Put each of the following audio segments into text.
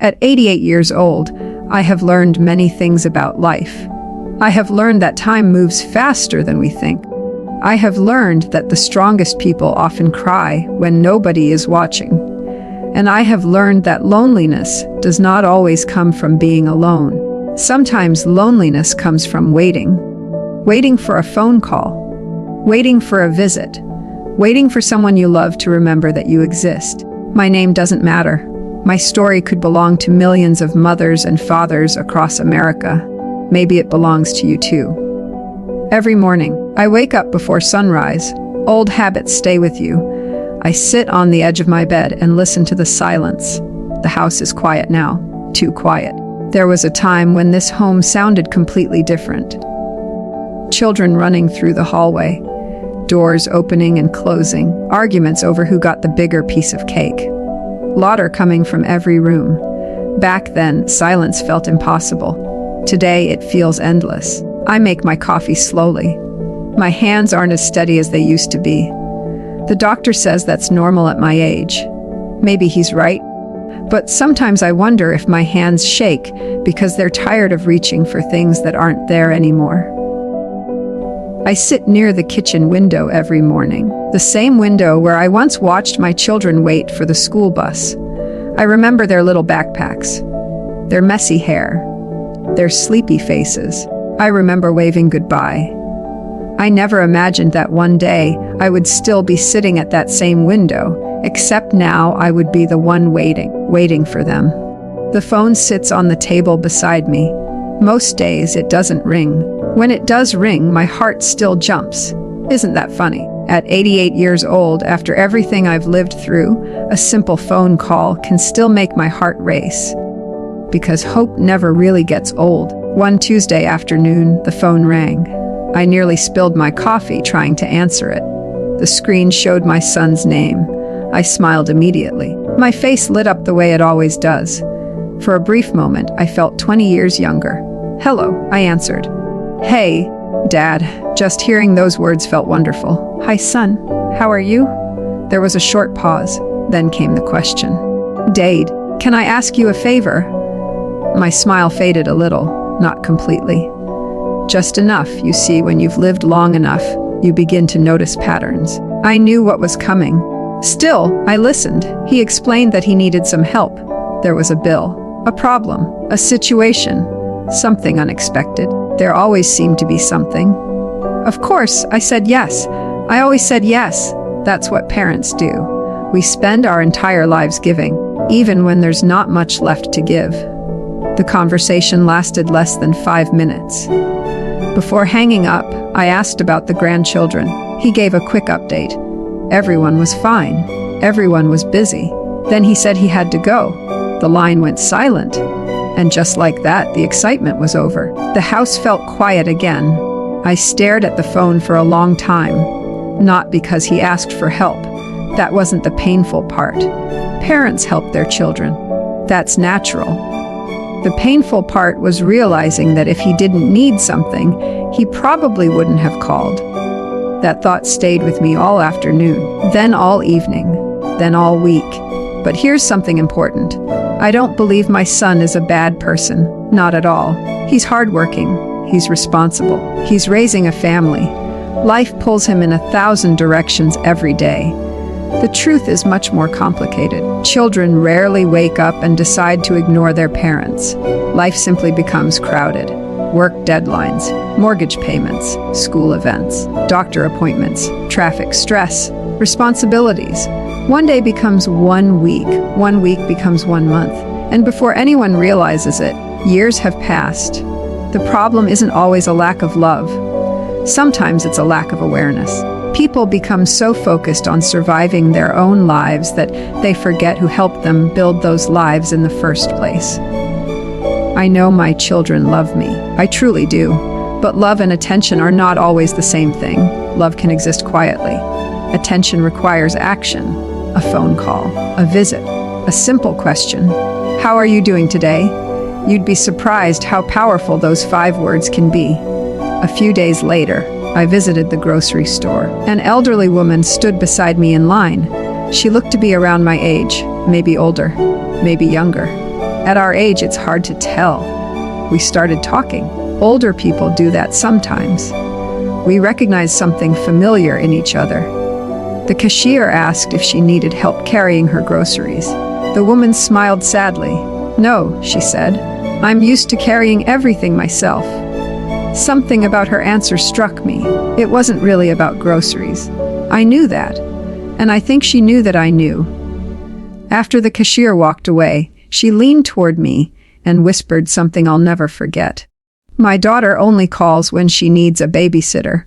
At 88 years old, I have learned many things about life. I have learned that time moves faster than we think. I have learned that the strongest people often cry when nobody is watching. And I have learned that loneliness does not always come from being alone. Sometimes loneliness comes from waiting. Waiting for a phone call. Waiting for a visit. Waiting for someone you love to remember that you exist. My name doesn't matter. My story could belong to millions of mothers and fathers across America. Maybe it belongs to you too. Every morning, I wake up before sunrise. Old habits stay with you. I sit on the edge of my bed and listen to the silence. The house is quiet now, too quiet. There was a time when this home sounded completely different. Children running through the hallway, doors opening and closing, arguments over who got the bigger piece of cake. Laughter coming from every room. Back then, silence felt impossible. Today, it feels endless. I make my coffee slowly. My hands aren't as steady as they used to be. The doctor says that's normal at my age. Maybe he's right. But sometimes I wonder if my hands shake because they're tired of reaching for things that aren't there anymore. I sit near the kitchen window every morning, the same window where I once watched my children wait for the school bus. I remember their little backpacks, their messy hair, their sleepy faces. I remember waving goodbye. I never imagined that one day I would still be sitting at that same window, except now I would be the one waiting for them. The phone sits on the table beside me. Most days it doesn't ring. When it does ring, my heart still jumps. Isn't that funny? At 88 years old, after everything I've lived through, a simple phone call can still make my heart race. Because hope never really gets old. One Tuesday afternoon, the phone rang. I nearly spilled my coffee trying to answer it. The screen showed my son's name. I smiled immediately. My face lit up the way it always does. For a brief moment, I felt 20 years younger. "Hello," I answered. "Hey, Dad." Just hearing those words felt wonderful. "Hi, son. How are you?" There was a short pause. Then came the question. "Dade, can I ask you a favor?" My smile faded a little. Not completely. Just enough. You see, when you've lived long enough, you begin to notice patterns. I knew what was coming. Still, I listened. He explained that he needed some help. There was a bill, a problem, a situation, something unexpected. There always seemed to be something. Of course, I said yes. I always said yes. That's what parents do. We spend our entire lives giving, even when there's not much left to give. The conversation lasted less than 5 minutes. Before hanging up, I asked about the grandchildren. He gave a quick update. Everyone was fine. Everyone was busy. Then he said he had to go. The line went silent. And just like that, the excitement was over. The house felt quiet again. I stared at the phone for a long time. Not because he asked for help. That wasn't the painful part. Parents help their children. That's natural. The painful part was realizing that if he didn't need something, he probably wouldn't have called. That thought stayed with me all afternoon, then all evening, then all week. But here's something important. I don't believe my son is a bad person. Not at all. He's hardworking. He's responsible. He's raising a family. Life pulls him in 1,000 directions every day. The truth is much more complicated. Children rarely wake up and decide to ignore their parents. Life simply becomes crowded. Work deadlines, mortgage payments, school events, doctor appointments, traffic stress, responsibilities. One day becomes 1 week becomes 1 month, and before anyone realizes it, years have passed. The problem isn't always a lack of love. Sometimes it's a lack of awareness. People become so focused on surviving their own lives that they forget who helped them build those lives in the first place. I know my children love me. I truly do. But love and attention are not always the same thing. Love can exist quietly. Attention requires action. A phone call, a visit, a simple question. How are you doing today? You'd be surprised how powerful those 5 words can be. A few days later, I visited the grocery store. An elderly woman stood beside me in line. She looked to be around my age, maybe older, maybe younger. At our age, it's hard to tell. We started talking. Older people do that sometimes. We recognize something familiar in each other. The cashier asked if she needed help carrying her groceries. The woman smiled sadly. "No," she said. "I'm used to carrying everything myself." Something about her answer struck me. It wasn't really about groceries. I knew that, and I think she knew that I knew. After the cashier walked away, she leaned toward me and whispered something I'll never forget. "My daughter only calls when she needs a babysitter."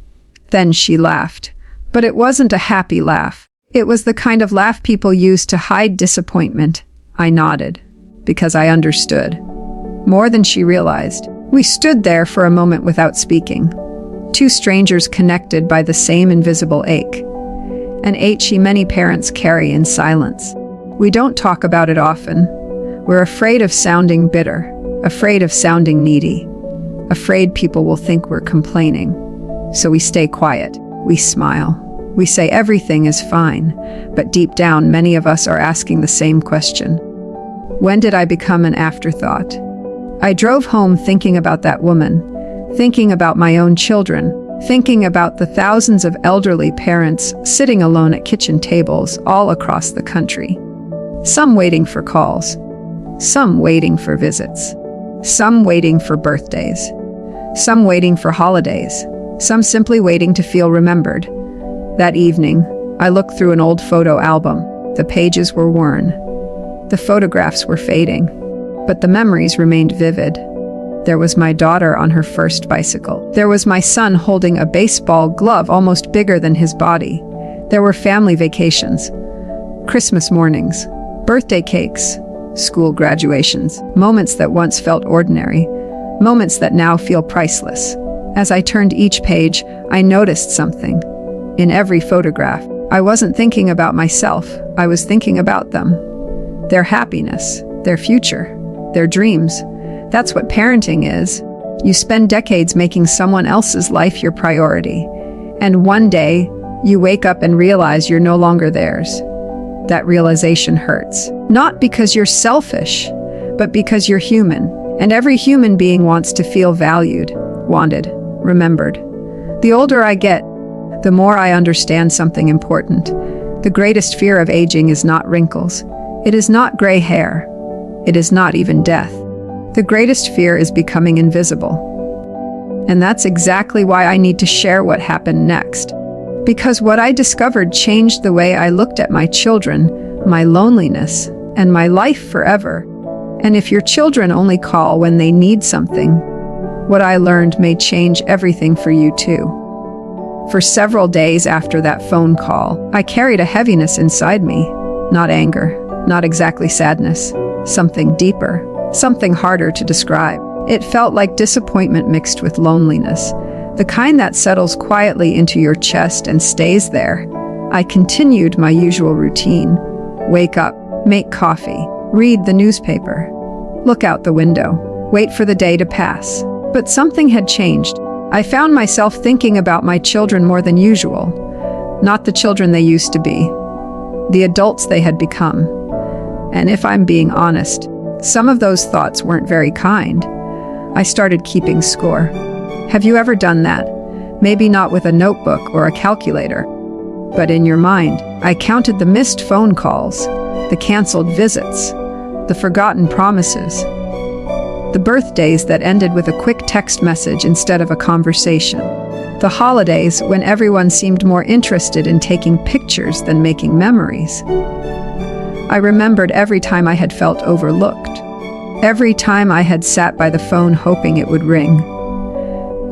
Then she laughed. But it wasn't a happy laugh. It was the kind of laugh people use to hide disappointment. I nodded, because I understood. More than she realized. We stood there for a moment without speaking. Two strangers connected by the same invisible ache. An ache many parents carry in silence. We don't talk about it often. We're afraid of sounding bitter, afraid of sounding needy, afraid people will think we're complaining. So we stay quiet. We smile. We say everything is fine, but deep down, many of us are asking the same question. When did I become an afterthought? I drove home thinking about that woman, thinking about my own children, thinking about the thousands of elderly parents sitting alone at kitchen tables all across the country. Some waiting for calls, some waiting for visits, some waiting for birthdays, some waiting for holidays, some simply waiting to feel remembered. That evening, I looked through an old photo album. The pages were worn. The photographs were fading, but the memories remained vivid. There was my daughter on her first bicycle. There was my son holding a baseball glove almost bigger than his body. There were family vacations, Christmas mornings, birthday cakes, school graduations, moments that once felt ordinary, moments that now feel priceless. As I turned each page, I noticed something. In every photograph, I wasn't thinking about myself, I was thinking about them. Their happiness, their future, their dreams. That's what parenting is. You spend decades making someone else's life your priority. And one day, you wake up and realize you're no longer theirs. That realization hurts. Not because you're selfish, but because you're human. And every human being wants to feel valued, wanted, remembered. The older I get, the more I understand something important. The greatest fear of aging is not wrinkles. It is not gray hair. It is not even death. The greatest fear is becoming invisible. And that's exactly why I need to share what happened next. Because what I discovered changed the way I looked at my children, my loneliness, and my life forever. And if your children only call when they need something, what I learned may change everything for you too. For several days after that phone call, I carried a heaviness inside me. Not anger, not exactly sadness, something deeper, something harder to describe. It felt like disappointment mixed with loneliness, the kind that settles quietly into your chest and stays there. I continued my usual routine. Wake up, make coffee, read the newspaper, look out the window, wait for the day to pass. But something had changed. I found myself thinking about my children more than usual. Not the children they used to be, the adults they had become. And if I'm being honest, some of those thoughts weren't very kind. I started keeping score. Have you ever done that? Maybe not with a notebook or a calculator, but in your mind. I counted the missed phone calls, the canceled visits, the forgotten promises, the birthdays that ended with a quick text message instead of a conversation, the holidays when everyone seemed more interested in taking pictures than making memories. I remembered every time I had felt overlooked, every time I had sat by the phone hoping it would ring,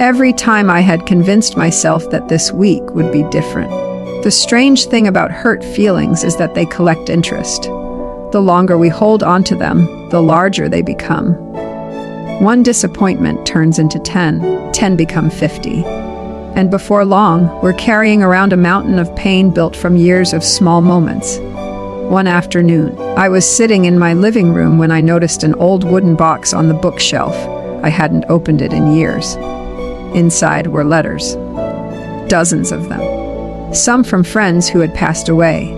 every time I had convinced myself that this week would be different. The strange thing about hurt feelings is that they collect interest. The longer we hold onto them, the larger they become. One disappointment turns into 10, 10 become 50. And before long, we're carrying around a mountain of pain built from years of small moments. One afternoon, I was sitting in my living room when I noticed an old wooden box on the bookshelf. I hadn't opened it in years. Inside were letters, dozens of them. Some from friends who had passed away,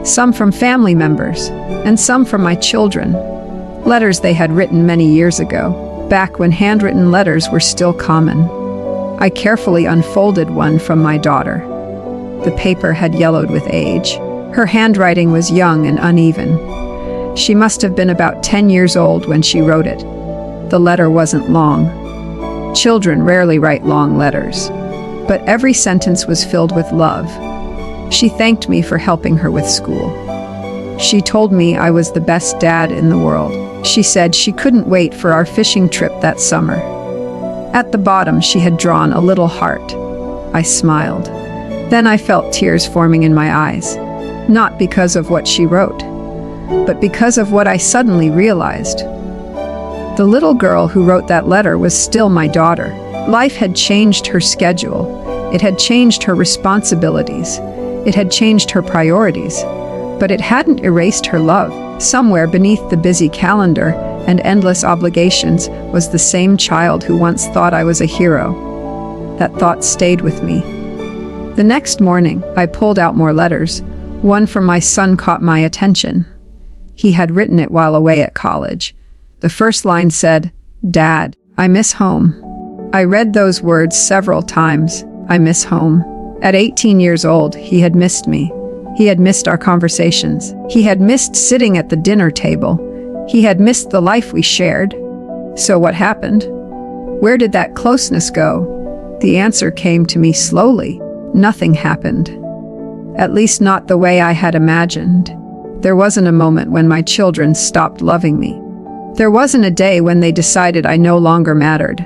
some from family members, and some from my children. Letters they had written many years ago, back when handwritten letters were still common. I carefully unfolded one from my daughter. The paper had yellowed with age. Her handwriting was young and uneven. She must have been about 10 years old when she wrote it. The letter wasn't long. Children rarely write long letters, but every sentence was filled with love. She thanked me for helping her with school. She told me I was the best dad in the world. She said she couldn't wait for our fishing trip that summer. At the bottom, she had drawn a little heart. I smiled. Then I felt tears forming in my eyes, not because of what she wrote, but because of what I suddenly realized. The little girl who wrote that letter was still my daughter. Life had changed her schedule. It had changed her responsibilities. It had changed her priorities. But it hadn't erased her love. Somewhere beneath the busy calendar and endless obligations was the same child who once thought I was a hero. That thought stayed with me. The next morning, I pulled out more letters. One from my son caught my attention. He had written it while away at college. The first line said, "Dad, I miss home." I read those words several times. I miss home. At 18 years old, he had missed me. He had missed our conversations. He had missed sitting at the dinner table. He had missed the life we shared. So what happened? Where did that closeness go? The answer came to me slowly. Nothing happened. At least not the way I had imagined. There wasn't a moment when my children stopped loving me. There wasn't a day when they decided I no longer mattered.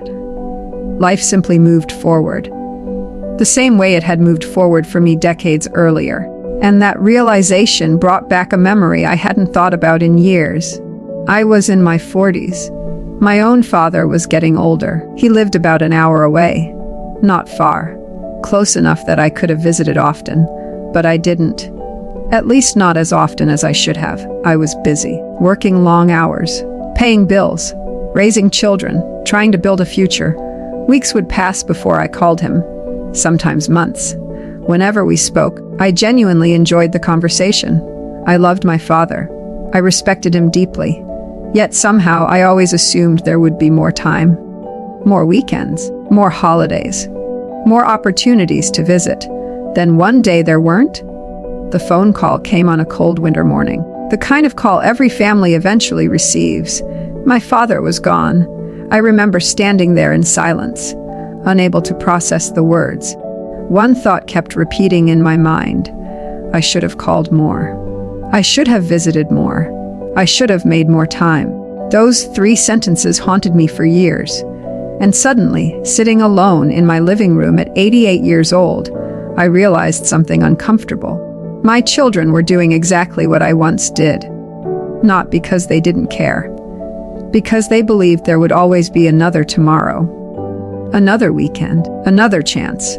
Life simply moved forward. The same way it had moved forward for me decades earlier. And that realization brought back a memory I hadn't thought about in years. I was in my 40s. My own father was getting older. He lived about an hour away. Not far. Close enough that I could have visited often. But I didn't. At least not as often as I should have. I was busy, working long hours, paying bills, raising children, trying to build a future. Weeks would pass before I called him. Sometimes months. Whenever we spoke, I genuinely enjoyed the conversation. I loved my father. I respected him deeply. Yet somehow I always assumed there would be more time. More weekends, more holidays, more opportunities to visit. Then one day there weren't. The phone call came on a cold winter morning. The kind of call every family eventually receives. My father was gone. I remember standing there in silence, unable to process the words. One thought kept repeating in my mind. I should have called more. I should have visited more. I should have made more time. Those 3 sentences haunted me for years. And suddenly, sitting alone in my living room at 88 years old, I realized something uncomfortable. My children were doing exactly what I once did. Not because they didn't care. Because they believed there would always be another tomorrow. Another weekend, another chance,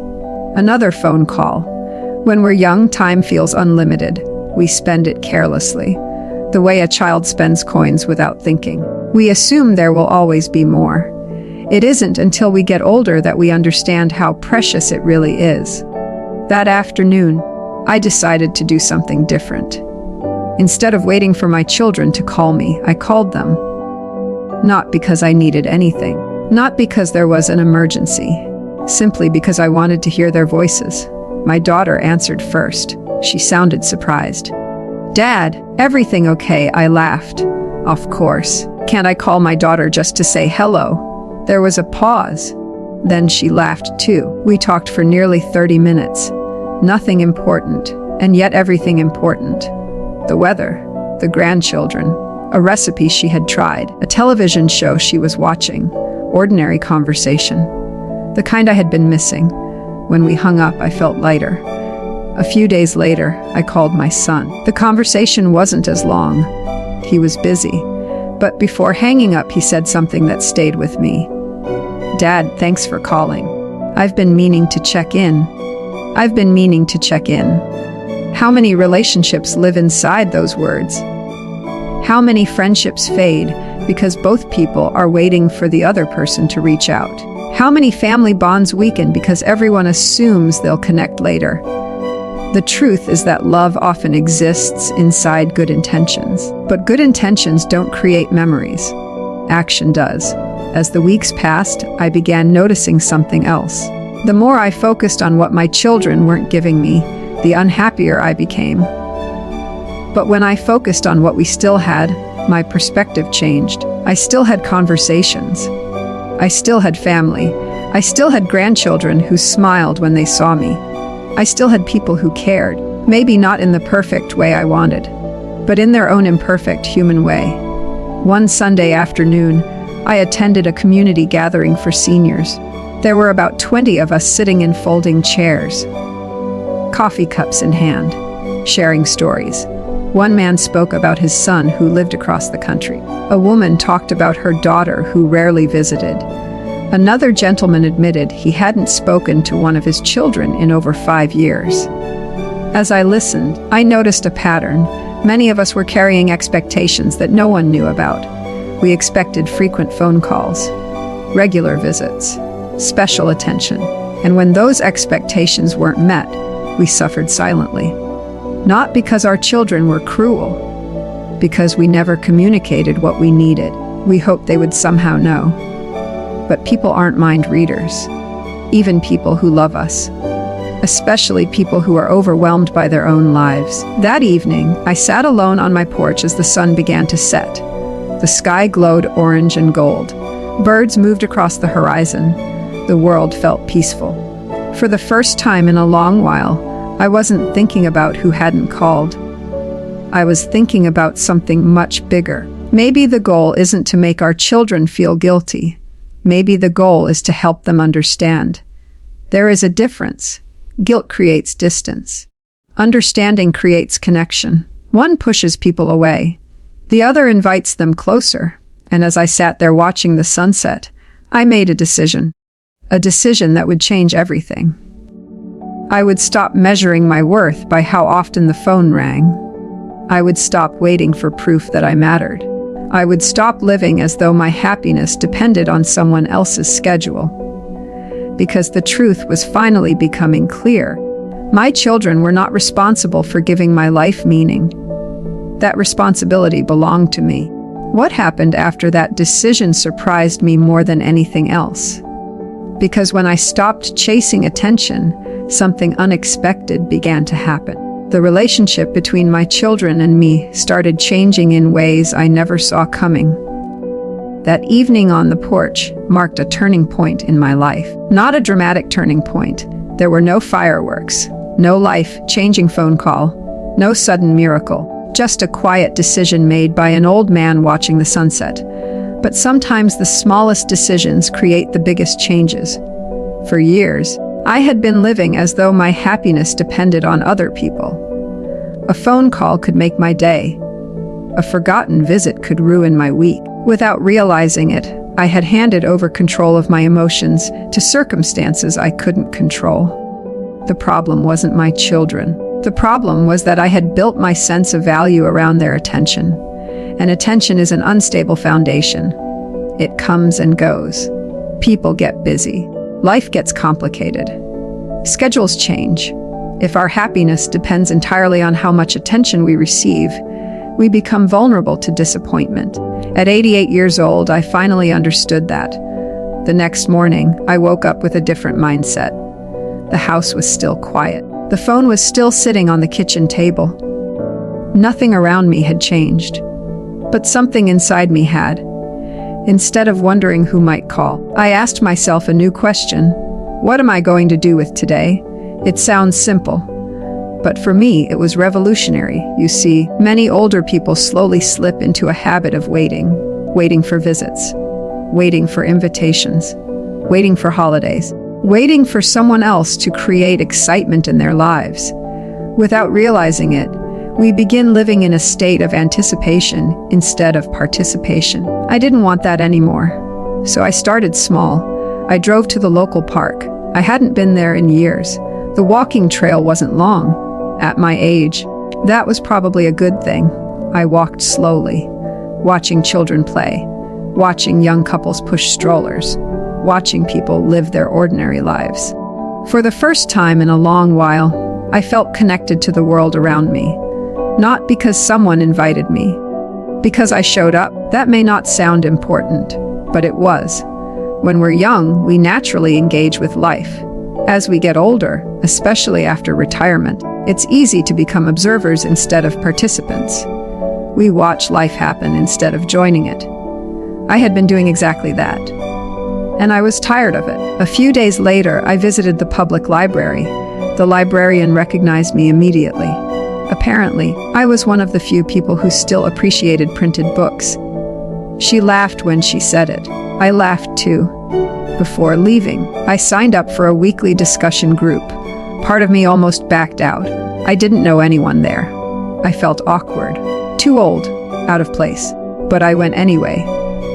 another phone call. When we're young, time feels unlimited. We spend it carelessly, the way a child spends coins without thinking. We assume there will always be more. It isn't until we get older that we understand how precious it really is. That afternoon, I decided to do something different. Instead of waiting for my children to call me, I called them. Not because I needed anything. Not because there was an emergency, simply because I wanted to hear their voices. My daughter answered first. She sounded surprised. "Dad, everything okay?" I laughed. Of course. Can't I call my daughter just to say hello? There was a pause. Then she laughed too. We talked for nearly 30 minutes. Nothing important, and yet everything important. The weather, the grandchildren, a recipe she had tried, a television show she was watching. Ordinary conversation, the kind I had been missing. When we hung up, I felt lighter. A few days later, I called my son. The conversation wasn't as long. He was busy. But before hanging up, he said something that stayed with me. "Dad, thanks for calling. I've been meaning to check in." I've been meaning to check in. How many relationships live inside those words? How many friendships fade because both people are waiting for the other person to reach out? How many family bonds weaken because everyone assumes they'll connect later? The truth is that love often exists inside good intentions. But good intentions don't create memories. Action does. As the weeks passed, I began noticing something else. The more I focused on what my children weren't giving me, the unhappier I became. But when I focused on what we still had, my perspective changed. I still had conversations. I still had family. I still had grandchildren who smiled when they saw me. I still had people who cared, maybe not in the perfect way I wanted, but in their own imperfect human way. One Sunday afternoon, I attended a community gathering for seniors. There were about 20 of us sitting in folding chairs, coffee cups in hand, sharing stories. One man spoke about his son who lived across the country. A woman talked about her daughter who rarely visited. Another gentleman admitted he hadn't spoken to one of his children in over 5 years. As I listened, I noticed a pattern. Many of us were carrying expectations that no one knew about. We expected frequent phone calls, regular visits, special attention, and when those expectations weren't met, we suffered silently. Not because our children were cruel, because we never communicated what we needed. We hoped they would somehow know. But people aren't mind readers, even people who love us, especially people who are overwhelmed by their own lives. That evening, I sat alone on my porch as the sun began to set. The sky glowed orange and gold. Birds moved across the horizon. The world felt peaceful. For the first time in a long while, I wasn't thinking about who hadn't called. I was thinking about something much bigger. Maybe the goal isn't to make our children feel guilty. Maybe the goal is to help them understand. There is a difference. Guilt creates distance. Understanding creates connection. One pushes people away. The other invites them closer. And as I sat there watching the sunset, I made a decision. A decision that would change everything. I would stop measuring my worth by how often the phone rang. I would stop waiting for proof that I mattered. I would stop living as though my happiness depended on someone else's schedule. Because the truth was finally becoming clear. My children were not responsible for giving my life meaning. That responsibility belonged to me. What happened after that decision surprised me more than anything else. Because when I stopped chasing attention, something unexpected began to happen. The relationship between my children and me started changing in ways I never saw coming. That evening on the porch marked a turning point in my life. Not a dramatic turning point. There were no fireworks, no life-changing phone call, no sudden miracle, just a quiet decision made by an old man watching the sunset. But sometimes the smallest decisions create the biggest changes. For years, I had been living as though my happiness depended on other people. A phone call could make my day. A forgotten visit could ruin my week. Without realizing it, I had handed over control of my emotions to circumstances I couldn't control. The problem wasn't my children. The problem was that I had built my sense of value around their attention. And attention is an unstable foundation. It comes and goes. People get busy. Life gets complicated. Schedules change. If our happiness depends entirely on how much attention we receive, we become vulnerable to disappointment. At 88 years old, I finally understood that. The next morning, I woke up with a different mindset. The house was still quiet. The phone was still sitting on the kitchen table. Nothing around me had changed, but something inside me had. Instead of wondering who might call, I asked myself a new question. What am I going to do with today? It sounds simple, but for me, it was revolutionary. You see, many older people slowly slip into a habit of waiting for visits, waiting for invitations, waiting for holidays, waiting for someone else to create excitement in their lives. Without realizing it, we begin living in a state of anticipation instead of participation. I didn't want that anymore, so I started small. I drove to the local park. I hadn't been there in years. The walking trail wasn't long. At my age, that was probably a good thing. I walked slowly, watching children play, watching young couples push strollers, watching people live their ordinary lives. For the first time in a long while, I felt connected to the world around me. Not because someone invited me, because I showed up. That may not sound important, but it was. When we're young, we naturally engage with life. As we get older, especially after retirement, it's easy to become observers instead of participants. We watch life happen instead of joining it. I had been doing exactly that, and I was tired of it. A few days later, I visited the public library. The librarian recognized me immediately. Apparently, I was one of the few people who still appreciated printed books. She laughed when she said it. I laughed too. Before leaving, I signed up for a weekly discussion group. Part of me almost backed out. I didn't know anyone there. I felt awkward, too old, out of place. But I went anyway.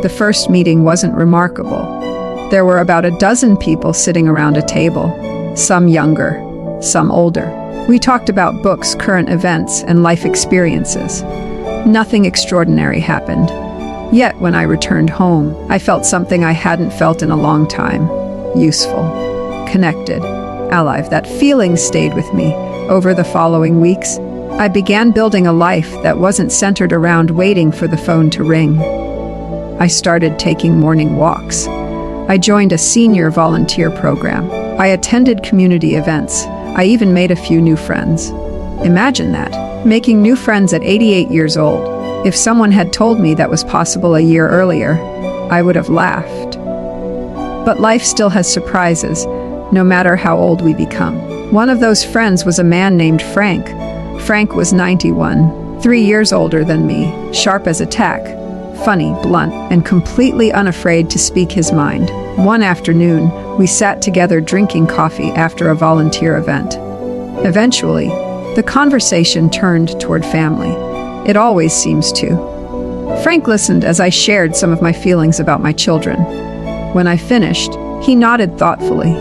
The first meeting wasn't remarkable. There were about a dozen people sitting around a table, some younger, some older. We talked about books, current events, and life experiences. Nothing extraordinary happened. Yet when I returned home, I felt something I hadn't felt in a long time. Useful, connected, alive. That feeling stayed with me. Over the following weeks, I began building a life that wasn't centered around waiting for the phone to ring. I started taking morning walks. I joined a senior volunteer program. I attended community events. I even made a few new friends. Imagine that, making new friends at 88 years old. If someone had told me that was possible a year earlier, I would have laughed. But life still has surprises, no matter how old we become. One of those friends was a man named Frank. Frank was 91, 3 years older than me, sharp as a tack, funny, blunt, and completely unafraid to speak his mind. One afternoon, we sat together drinking coffee after a volunteer event. Eventually, the conversation turned toward family. It always seems to. Frank listened as I shared some of my feelings about my children. When I finished, he nodded thoughtfully.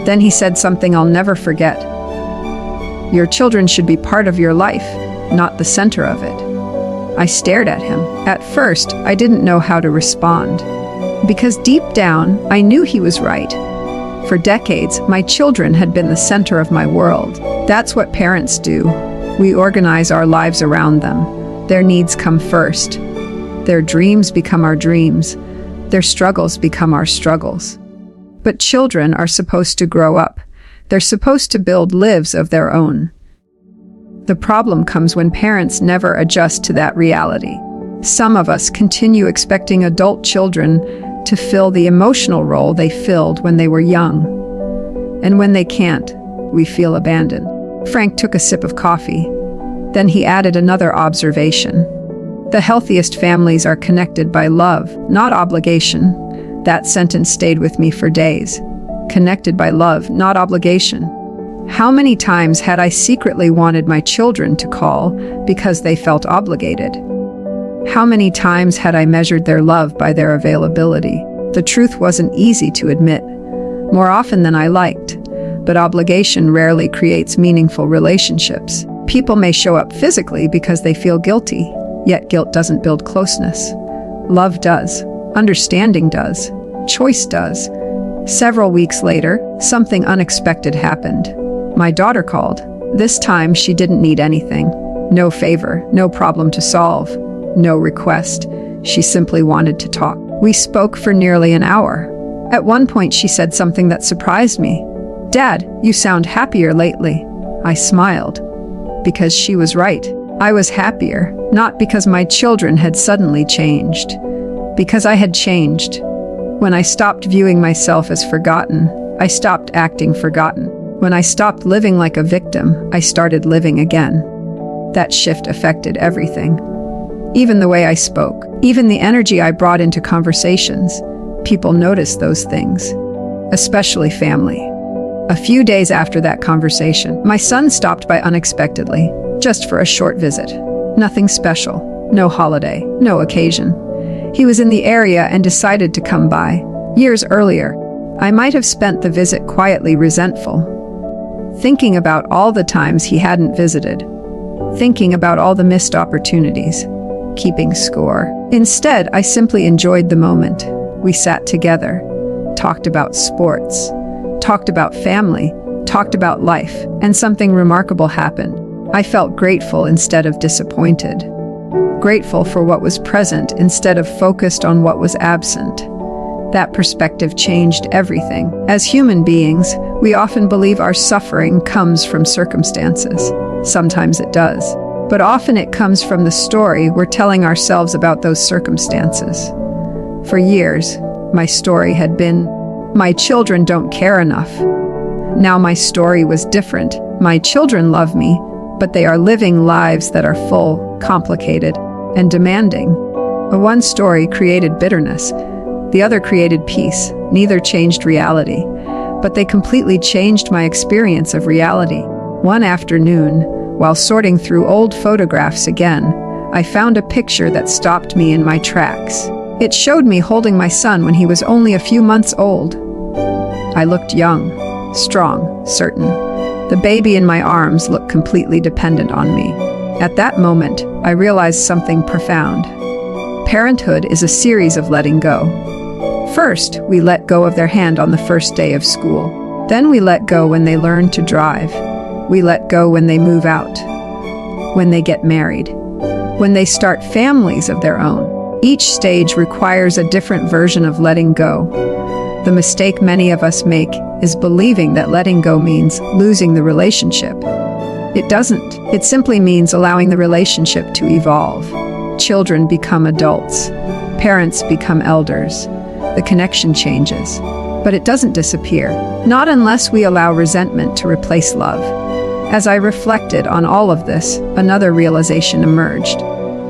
Then he said something I'll never forget. Your children should be part of your life, not the center of it. I stared at him. At first, I didn't know how to respond. Because deep down, I knew he was right. For decades, my children had been the center of my world. That's what parents do. We organize our lives around them. Their needs come first. Their dreams become our dreams. Their struggles become our struggles. But children are supposed to grow up. They're supposed to build lives of their own. The problem comes when parents never adjust to that reality. Some of us continue expecting adult children to fill the emotional role they filled when they were young. And when they can't, we feel abandoned. Frank took a sip of coffee. Then he added another observation. The healthiest families are connected by love, not obligation. That sentence stayed with me for days. Connected by love, not obligation. How many times had I secretly wanted my children to call because they felt obligated? How many times had I measured their love by their availability? The truth wasn't easy to admit, more often than I liked. But obligation rarely creates meaningful relationships. People may show up physically because they feel guilty, yet guilt doesn't build closeness. Love does. Understanding does. Choice does. Several weeks later, something unexpected happened. My daughter called. This time, she didn't need anything. No favor, no problem to solve, no request. She simply wanted to talk. We spoke for nearly an hour. At one point, she said something that surprised me. "Dad, you sound happier lately." I smiled. Because she was right. I was happier, not because my children had suddenly changed. Because I had changed. When I stopped viewing myself as forgotten, I stopped acting forgotten. When I stopped living like a victim, I started living again. That shift affected everything. Even the way I spoke, even the energy I brought into conversations. People noticed those things, especially family. A few days after that conversation, my son stopped by unexpectedly, just for a short visit. Nothing special, no holiday, no occasion. He was in the area and decided to come by. Years earlier, I might have spent the visit quietly resentful, thinking about all the times he hadn't visited, thinking about all the missed opportunities, keeping score. Instead, I simply enjoyed the moment. We sat together, talked about sports, talked about family, talked about life, and something remarkable happened. I felt grateful instead of disappointed. Grateful for what was present instead of focused on what was absent. That perspective changed everything. As human beings, we often believe our suffering comes from circumstances. Sometimes it does. But often it comes from the story we're telling ourselves about those circumstances. For years, my story had been, my children don't care enough. Now my story was different. My children love me, but they are living lives that are full, complicated, and demanding. The one story created bitterness. The other created peace. Neither changed reality, but they completely changed my experience of reality. One afternoon, while sorting through old photographs again, I found a picture that stopped me in my tracks. It showed me holding my son when he was only a few months old. I looked young, strong, certain. The baby in my arms looked completely dependent on me. At that moment, I realized something profound. Parenthood is a series of letting go. First, we let go of their hand on the first day of school. Then we let go when they learn to drive. We let go when they move out, when they get married, when they start families of their own. Each stage requires a different version of letting go. The mistake many of us make is believing that letting go means losing the relationship. It doesn't. It simply means allowing the relationship to evolve. Children become adults. Parents become elders. The connection changes. But it doesn't disappear. Not unless we allow resentment to replace love. As I reflected on all of this, another realization emerged.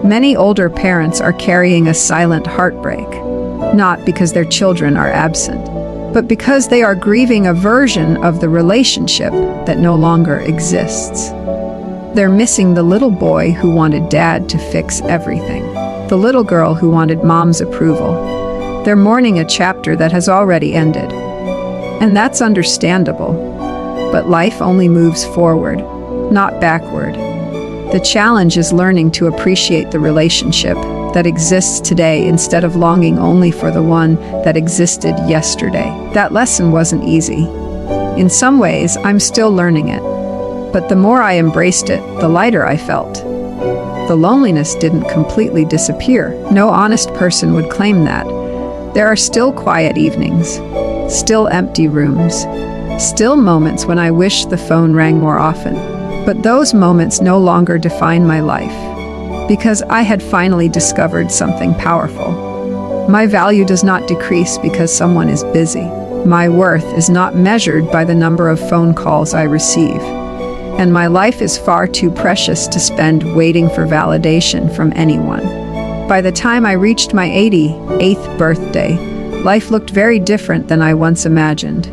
Many older parents are carrying a silent heartbreak, not because their children are absent, but because they are grieving a version of the relationship that no longer exists. They're missing the little boy who wanted dad to fix everything, the little girl who wanted mom's approval. They're mourning a chapter that has already ended. And that's understandable. But life only moves forward, not backward. The challenge is learning to appreciate the relationship that exists today instead of longing only for the one that existed yesterday. That lesson wasn't easy. In some ways, I'm still learning it. But the more I embraced it, the lighter I felt. The loneliness didn't completely disappear. No honest person would claim that. There are still quiet evenings, still empty rooms, still moments when I wish the phone rang more often. But those moments no longer define my life, because I had finally discovered something powerful. My value does not decrease because someone is busy. My worth is not measured by the number of phone calls I receive. And my life is far too precious to spend waiting for validation from anyone. By the time I reached my 88th birthday, life looked very different than I once imagined.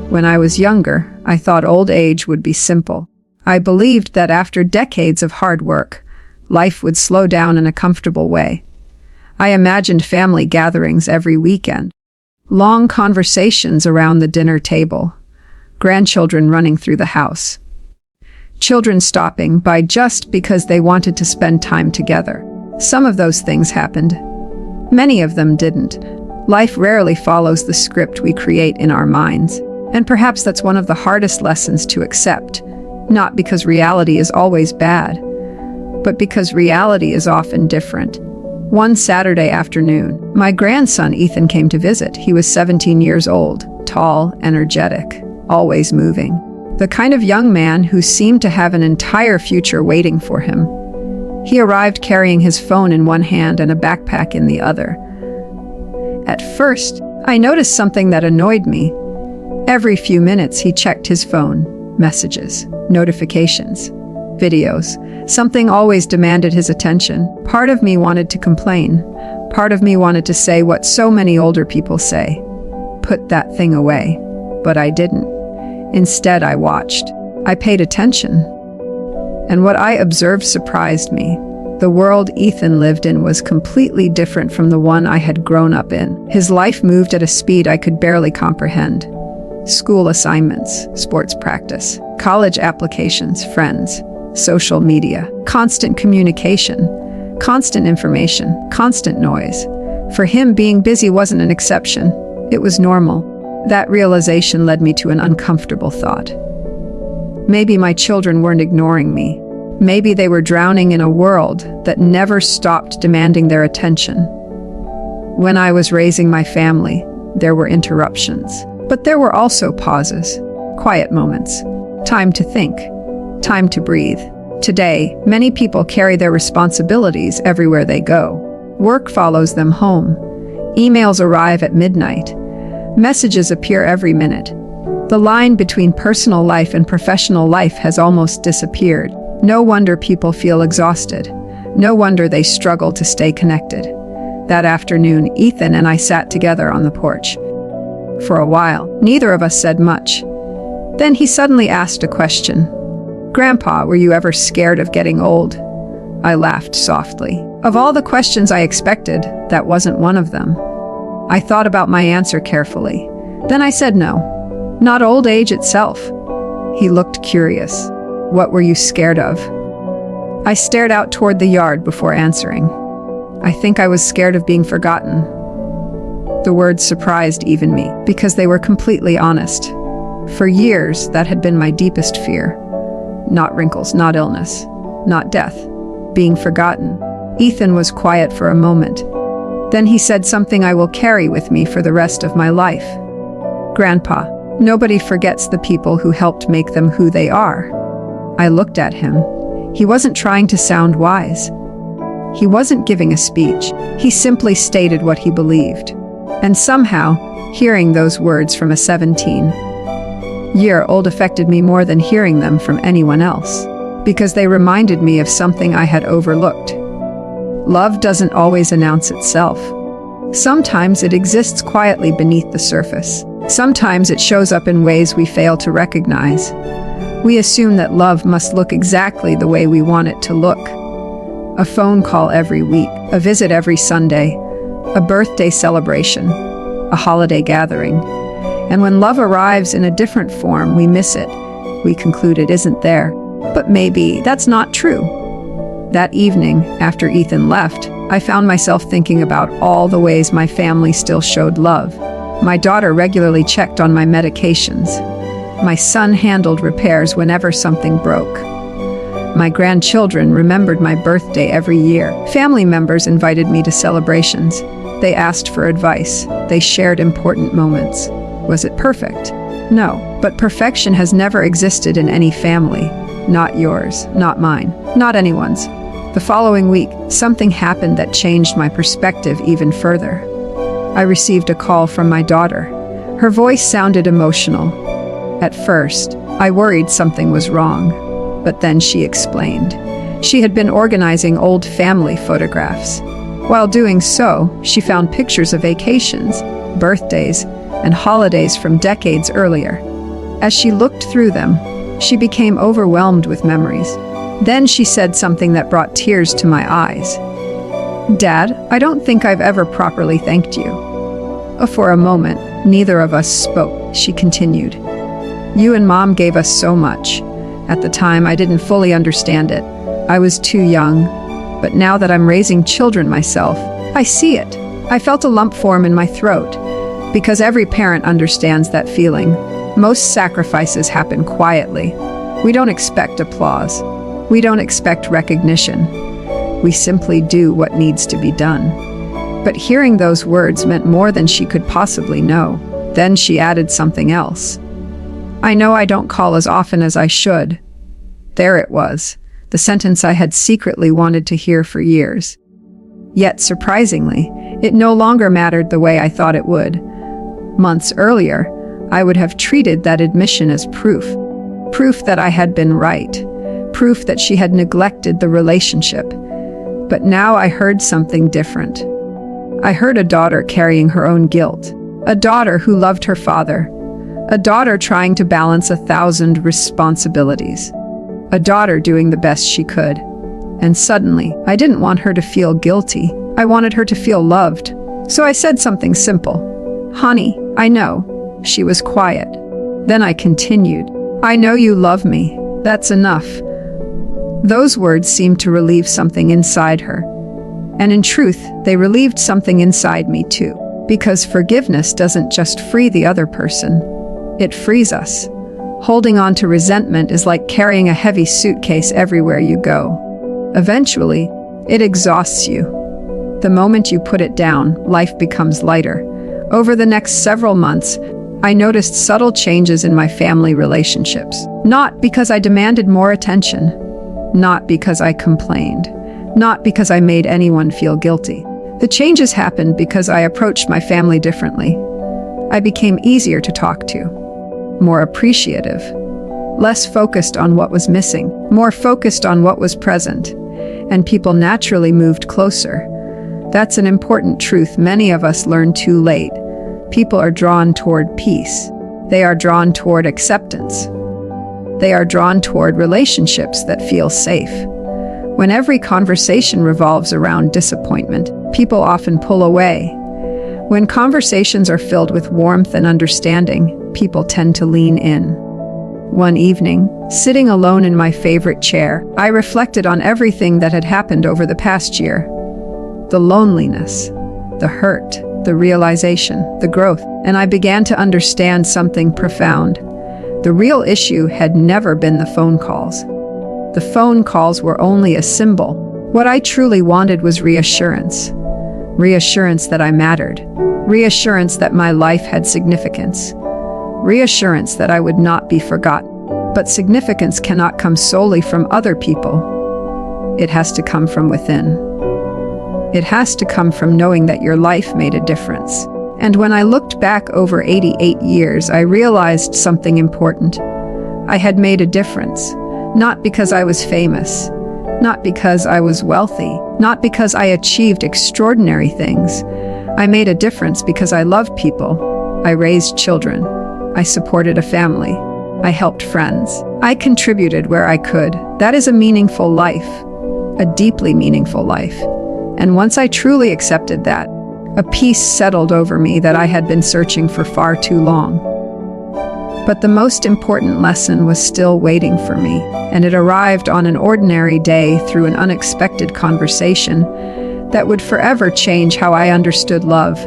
When I was younger, I thought old age would be simple. I believed that after decades of hard work, life would slow down in a comfortable way. I imagined family gatherings every weekend, long conversations around the dinner table, grandchildren running through the house, children stopping by just because they wanted to spend time together. Some of those things happened. Many of them didn't. Life rarely follows the script we create in our minds. And perhaps that's one of the hardest lessons to accept, not because reality is always bad, but because reality is often different. One Saturday afternoon, my grandson Ethan came to visit. He was 17 years old, tall, energetic, always moving. The kind of young man who seemed to have an entire future waiting for him. He arrived carrying his phone in one hand and a backpack in the other. At first, I noticed something that annoyed me. Every few minutes, he checked his phone. Messages, notifications, videos. Something always demanded his attention. Part of me wanted to complain. Part of me wanted to say what so many older people say. Put that thing away. But I didn't. Instead, I watched. I paid attention. And what I observed surprised me. The world Ethan lived in was completely different from the one I had grown up in. His life moved at a speed I could barely comprehend. School assignments, sports practice, college applications, friends, social media, constant communication, constant information, constant noise. For him, being busy wasn't an exception. It was normal. That realization led me to an uncomfortable thought. Maybe my children weren't ignoring me. Maybe they were drowning in a world that never stopped demanding their attention. When I was raising my family, there were interruptions. But there were also pauses, quiet moments, time to think, time to breathe. Today, many people carry their responsibilities everywhere they go. Work follows them home. Emails arrive at midnight. Messages appear every minute. The line between personal life and professional life has almost disappeared. No wonder people feel exhausted. No wonder they struggle to stay connected. That afternoon, Ethan and I sat together on the porch. For a while, neither of us said much. Then he suddenly asked a question. "Grandpa, were you ever scared of getting old?" I laughed softly. Of all the questions I expected, that wasn't one of them. I thought about my answer carefully. Then I said no. Not old age itself. He looked curious. "What were you scared of?" I stared out toward the yard before answering. "I think I was scared of being forgotten." The words surprised even me, because they were completely honest. For years, that had been my deepest fear. Not wrinkles, not illness, not death. Being forgotten. Ethan was quiet for a moment. Then he said something I will carry with me for the rest of my life. "Grandpa, nobody forgets the people who helped make them who they are." I looked at him. He wasn't trying to sound wise. He wasn't giving a speech. He simply stated what he believed. And somehow, hearing those words from a 17-year-old affected me more than hearing them from anyone else, because they reminded me of something I had overlooked. Love doesn't always announce itself. Sometimes it exists quietly beneath the surface. Sometimes it shows up in ways we fail to recognize. We assume that love must look exactly the way we want it to look. A phone call every week, a visit every Sunday, a birthday celebration, a holiday gathering. And when love arrives in a different form, we miss it. We conclude it isn't there. But maybe that's not true. That evening, after Ethan left, I found myself thinking about all the ways my family still showed love. My daughter regularly checked on my medications. My son handled repairs whenever something broke. My grandchildren remembered my birthday every year. Family members invited me to celebrations. They asked for advice. They shared important moments. Was it perfect? No, but perfection has never existed in any family. Not yours, not mine, not anyone's. The following week, something happened that changed my perspective even further. I received a call from my daughter. Her voice sounded emotional. At first, I worried something was wrong, but then she explained. She had been organizing old family photographs. While doing so, she found pictures of vacations, birthdays, and holidays from decades earlier. As she looked through them, she became overwhelmed with memories. Then she said something that brought tears to my eyes. "Dad, I don't think I've ever properly thanked you." For a moment, neither of us spoke. She continued. "You and Mom gave us so much. At the time, I didn't fully understand it. I was too young. But now that I'm raising children myself, I see it. I felt a lump form in my throat. Because every parent understands that feeling. Most sacrifices happen quietly. We don't expect applause. We don't expect recognition. We simply do what needs to be done." But hearing those words meant more than she could possibly know. Then she added something else. "I know I don't call as often as I should." There it was, the sentence I had secretly wanted to hear for years. Yet, surprisingly, it no longer mattered the way I thought it would. Months earlier, I would have treated that admission as proof. Proof that I had been right. Proof that she had neglected the relationship. But now I heard something different. I heard a daughter carrying her own guilt. A daughter who loved her father. A daughter trying to balance 1,000 responsibilities. A daughter doing the best she could. And suddenly, I didn't want her to feel guilty. I wanted her to feel loved. So I said something simple. "Honey, I know." She was quiet. Then I continued. "I know you love me. That's enough." Those words seemed to relieve something inside her. And in truth, they relieved something inside me too. Because forgiveness doesn't just free the other person, it frees us. Holding on to resentment is like carrying a heavy suitcase everywhere you go. Eventually, it exhausts you. The moment you put it down, life becomes lighter. Over the next several months, I noticed subtle changes in my family relationships. Not because I demanded more attention, not because I complained, not because I made anyone feel guilty. The changes happened because I approached my family differently. I became easier to talk to, more appreciative, less focused on what was missing, more focused on what was present, and people naturally moved closer. That's an important truth many of us learn too late. People are drawn toward peace. They are drawn toward acceptance. They are drawn toward relationships that feel safe. When every conversation revolves around disappointment, people often pull away. When conversations are filled with warmth and understanding, people tend to lean in. One evening, sitting alone in my favorite chair, I reflected on everything that had happened over the past year. The loneliness, the hurt, the realization, the growth, and I began to understand something profound. The real issue had never been the phone calls. The phone calls were only a symbol. What I truly wanted was reassurance. Reassurance that I mattered. Reassurance that my life had significance. Reassurance that I would not be forgotten. But significance cannot come solely from other people. It has to come from within. It has to come from knowing that your life made a difference. And when I looked back over 88 years, I realized something important. I had made a difference. Not because I was famous, not because I was wealthy, not because I achieved extraordinary things. I made a difference because I loved people. I raised children. I supported a family. I helped friends. I contributed where I could. That is a meaningful life, a deeply meaningful life. And once I truly accepted that, a peace settled over me that I had been searching for far too long. But the most important lesson was still waiting for me, and it arrived on an ordinary day through an unexpected conversation that would forever change how I understood love,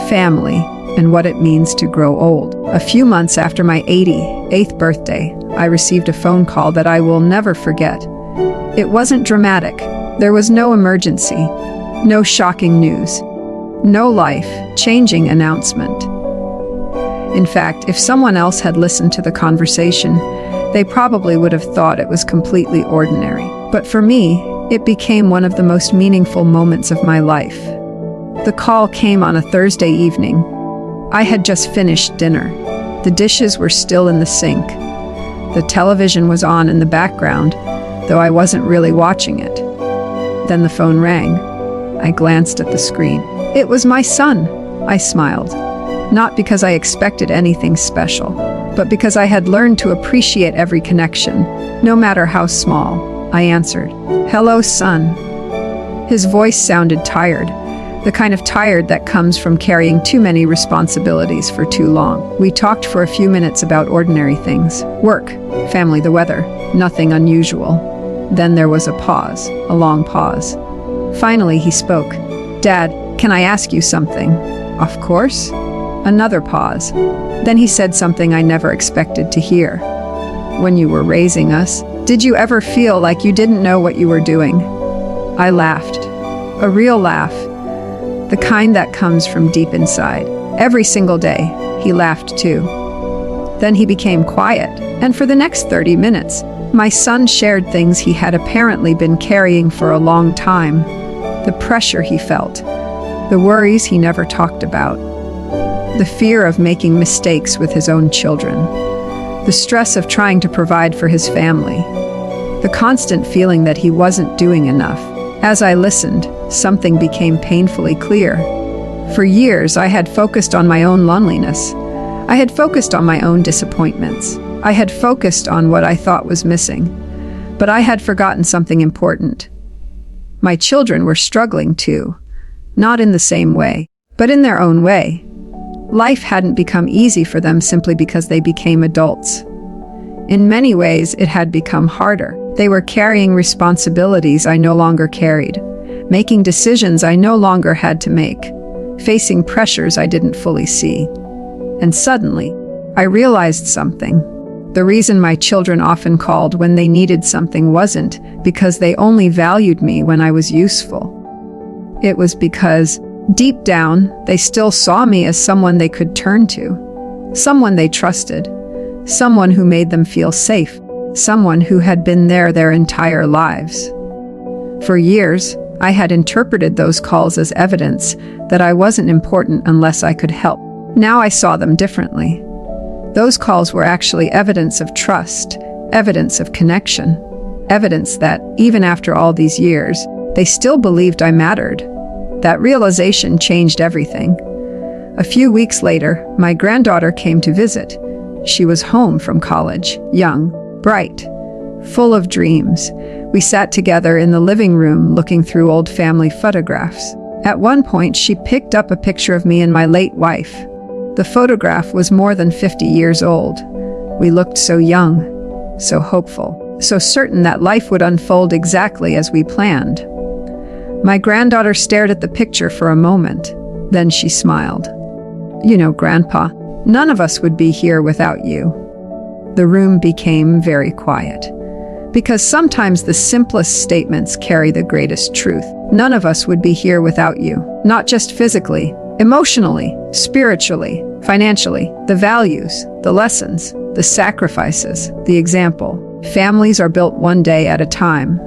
family, and what it means to grow old. A few months after my 88th birthday, I received a phone call that I will never forget. It wasn't dramatic. There was no emergency, no shocking news, no life-changing announcement. In fact, if someone else had listened to the conversation, they probably would have thought it was completely ordinary. But for me, it became one of the most meaningful moments of my life. The call came on a Thursday evening. I had just finished dinner. The dishes were still in the sink. The television was on in the background, though I wasn't really watching it. Then the phone rang. I glanced at the screen. It was my son. I smiled. Not because I expected anything special, but because I had learned to appreciate every connection, no matter how small. I answered, "Hello, son." His voice sounded tired, the kind of tired that comes from carrying too many responsibilities for too long. We talked for a few minutes about ordinary things, work, family, the weather, nothing unusual. Then there was a pause, a long pause. Finally, he spoke. "Dad, can I ask you something?" "Of course." Another pause. Then he said something I never expected to hear. "When you were raising us, did you ever feel like you didn't know what you were doing?" I laughed. A real laugh. The kind that comes from deep inside. Every single day, he laughed too. Then he became quiet, and for the next 30 minutes, my son shared things he had apparently been carrying for a long time. The pressure he felt, the worries he never talked about, the fear of making mistakes with his own children, the stress of trying to provide for his family, the constant feeling that he wasn't doing enough. As I listened, something became painfully clear. For years, I had focused on my own loneliness. I had focused on my own disappointments. I had focused on what I thought was missing. But I had forgotten something important. My children were struggling too. Not in the same way, but in their own way. Life hadn't become easy for them simply because they became adults. In many ways, it had become harder. They were carrying responsibilities I no longer carried, making decisions I no longer had to make, facing pressures I didn't fully see. And suddenly, I realized something. The reason my children often called when they needed something wasn't because they only valued me when I was useful. It was because, deep down, they still saw me as someone they could turn to, someone they trusted, someone who made them feel safe, someone who had been there their entire lives. For years, I had interpreted those calls as evidence that I wasn't important unless I could help. Now I saw them differently. Those calls were actually evidence of trust, evidence of connection, evidence that, even after all these years, they still believed I mattered. That realization changed everything. A few weeks later, my granddaughter came to visit. She was home from college, young, bright, full of dreams. We sat together in the living room looking through old family photographs. At one point, she picked up a picture of me and my late wife. The photograph was more than 50 years old. We looked so young, so hopeful, so certain that life would unfold exactly as we planned. My granddaughter stared at the picture for a moment. Then she smiled. "You know, Grandpa, none of us would be here without you." The room became very quiet. Because sometimes the simplest statements carry the greatest truth. None of us would be here without you, not just physically, emotionally, spiritually, financially, the values, the lessons, the sacrifices, the example. Families are built one day at a time,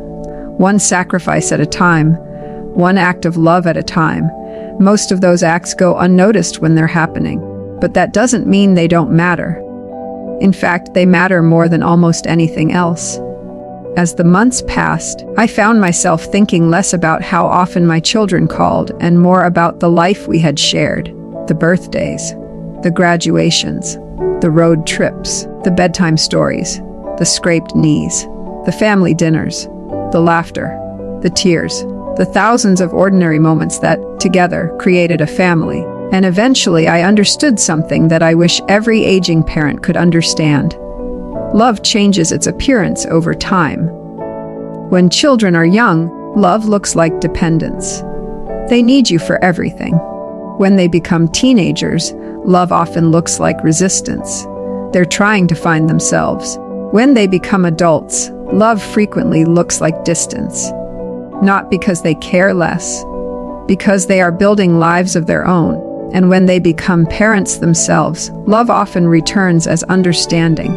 one sacrifice at a time, one act of love at a time. Most of those acts go unnoticed when they're happening, but that doesn't mean they don't matter. In fact, they matter more than almost anything else. As the months passed, I found myself thinking less about how often my children called and more about the life we had shared, the birthdays, the graduations, the road trips, the bedtime stories, the scraped knees, the family dinners, the laughter, the tears, the thousands of ordinary moments that, together, created a family. And eventually I understood something that I wish every aging parent could understand. Love changes its appearance over time. When children are young, love looks like dependence. They need you for everything. When they become teenagers, love often looks like resistance. They're trying to find themselves. When they become adults, love frequently looks like distance. Not because they care less, because they are building lives of their own. And when they become parents themselves, love often returns as understanding.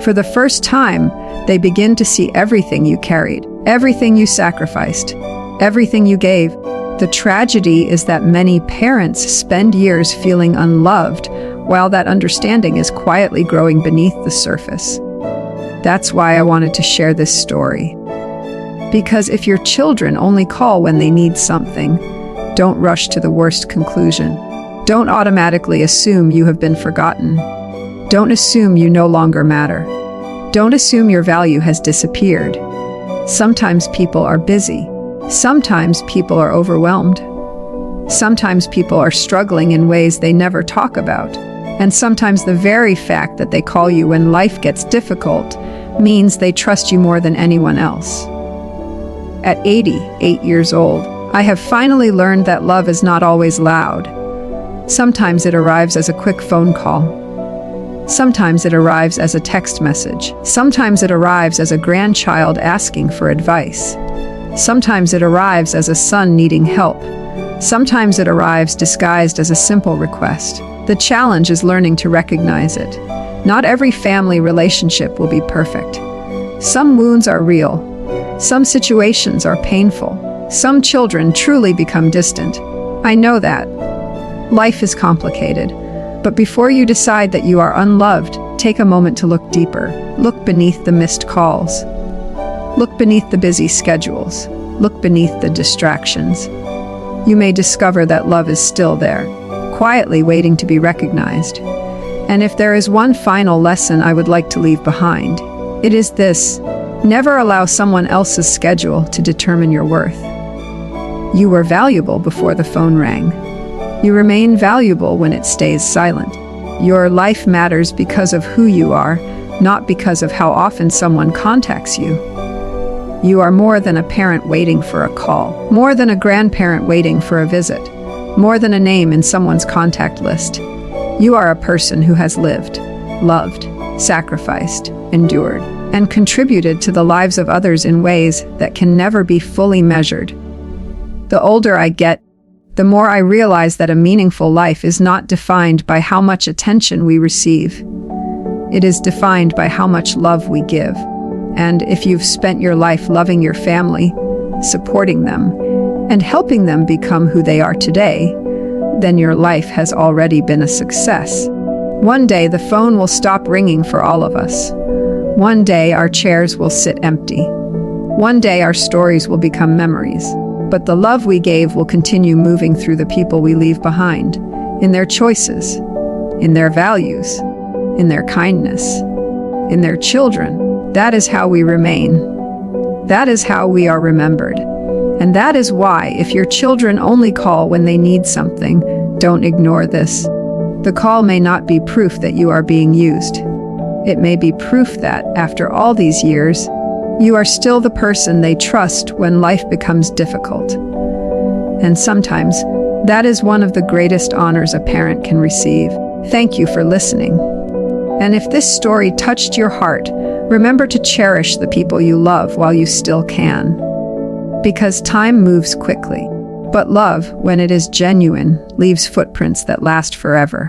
For the first time, they begin to see everything you carried, everything you sacrificed, everything you gave. The tragedy is that many parents spend years feeling unloved, while that understanding is quietly growing beneath the surface. That's why I wanted to share this story. Because if your children only call when they need something, don't rush to the worst conclusion. Don't automatically assume you have been forgotten. Don't assume you no longer matter. Don't assume your value has disappeared. Sometimes people are busy. Sometimes people are overwhelmed. Sometimes people are struggling in ways they never talk about. And sometimes the very fact that they call you when life gets difficult means they trust you more than anyone else. At 88 years old, I have finally learned that love is not always loud. Sometimes it arrives as a quick phone call. Sometimes it arrives as a text message. Sometimes it arrives as a grandchild asking for advice. Sometimes it arrives as a son needing help. Sometimes it arrives disguised as a simple request. The challenge is learning to recognize it. Not every family relationship will be perfect. Some wounds are real. Some situations are painful. Some children truly become distant. I know that. Life is complicated. But before you decide that you are unloved, take a moment to look deeper. Look beneath the missed calls. Look beneath the busy schedules. Look beneath the distractions. You may discover that love is still there, quietly waiting to be recognized. And if there is one final lesson I would like to leave behind, it is this: never allow someone else's schedule to determine your worth. You were valuable before the phone rang. You remain valuable when it stays silent. Your life matters because of who you are, not because of how often someone contacts you. You are more than a parent waiting for a call, more than a grandparent waiting for a visit, more than a name in someone's contact list. You are a person who has lived, loved, sacrificed, endured, and contributed to the lives of others in ways that can never be fully measured. The older I get, the more I realize that a meaningful life is not defined by how much attention we receive. It is defined by how much love we give. And if you've spent your life loving your family, supporting them, and helping them become who they are today, then your life has already been a success. One day the phone will stop ringing for all of us. One day our chairs will sit empty. One day our stories will become memories. But the love we gave will continue moving through the people we leave behind, in their choices, in their values, in their kindness, in their children. That is how we remain. That is how we are remembered. And that is why, if your children only call when they need something, don't ignore this. The call may not be proof that you are being used. It may be proof that, after all these years, you are still the person they trust when life becomes difficult. And sometimes, that is one of the greatest honors a parent can receive. Thank you for listening. And if this story touched your heart, remember to cherish the people you love while you still can. Because time moves quickly, but love, when it is genuine, leaves footprints that last forever.